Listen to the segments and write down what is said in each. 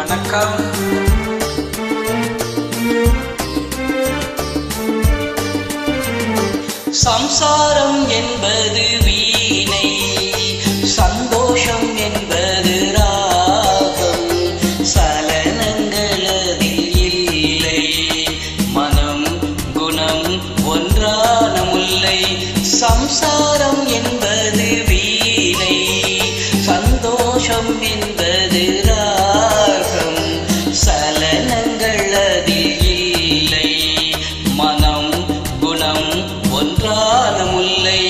வணக்கம். சம்சாரம் என்பது வீணை, சந்தோஷம் என்பது ராகம், சலனங்கள் அதில் இல்லை, மனம் குணம் ஒன்றான முல்லை. சம்சாரம் என்பது வீணை, சந்தோஷம் என்பது ராகம், சலனங்கள் அதில் இல்லை, மனம் குணம் ஒன்றான முல்லை.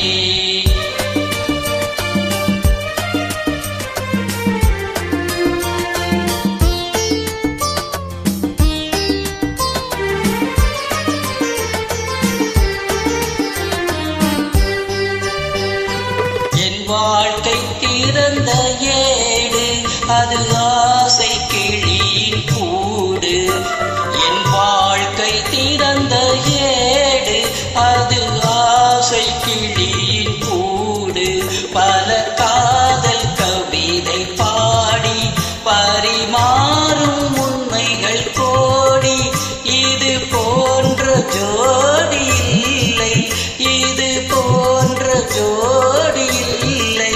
என் வாழ்க்கை திறந்த ஏடு, அது ஆசை கிளியின் கூடு. என் வாழ்க்கை திறந்த ஏடு, அது ஆசை கிளியின் கூடு. பல காதல் கவிதை பாடி பரிமாறும் உண்மைகள் கோடி. இது போன்ற ஜோடி இல்லை, இது போன்ற ஜோடி இல்லை,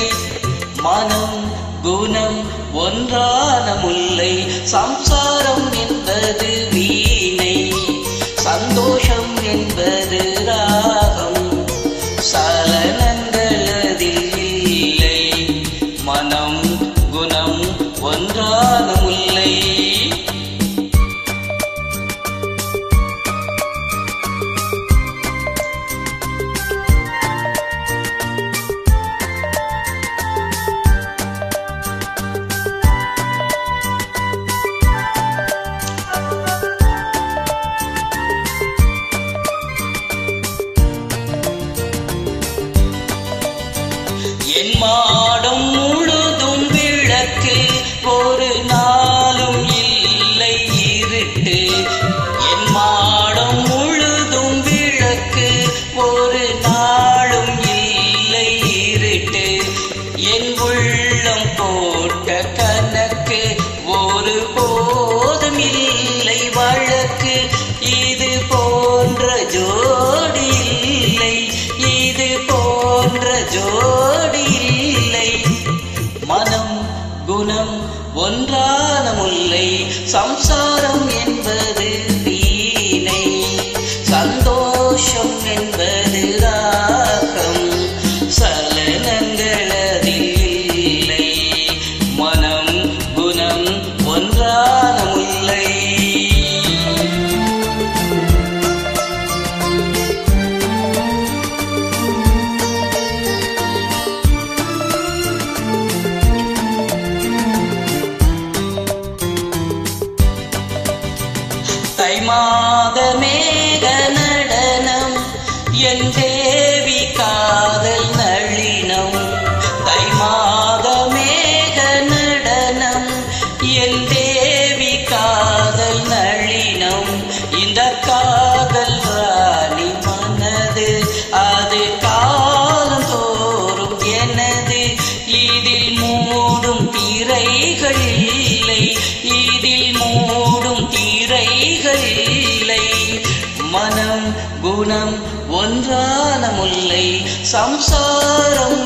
மனம் குணம் ஒன்றான முல்லை. சம்சாரம் என்பது வீணை, சந்தோஷம் என்பது ராகம், சலனங்கள் அதில் இல்லை, மனம் குணம் ஒன்றான முல்லை. என் மாடம் முழுதும் விளக்கு, ஒரு நாளும் இல்லை இருட்டு. என் மாடம் முழுதும் விளக்கு, ஒரு நாளும் இல்லை இருட்டு. என் உள்ளம் போட்ட கணக்கு, ஒரு போதும் இல்லை வழக்கு. இது போன்ற ஜோடி இல்லை, இது போன்ற ஜோடி இல்லை, மனம் குணம் ஒன்றான முல்லை. சம்சாரம் என்பது வீணை, சந்தோஷம் என்பது ராகம், சலனங்கள் அதில் இல்லை, மனம் குணம் ஒன்றான முல்லை. தை மாத மேக நடனம், என் தேவி காதல் நளினம். தை மாத மேக நடனம், என் தேவி காதல் நளினம். இந்த காதல் ராணி மனது, அது காலம் தோறும் எனது. இதில் மூடும் திரைகள் இல்லை, இதில் மூடும் திரைகள் இல்லை, மனம் குணம் ஒன்றான முல்லை. சம்சாரம்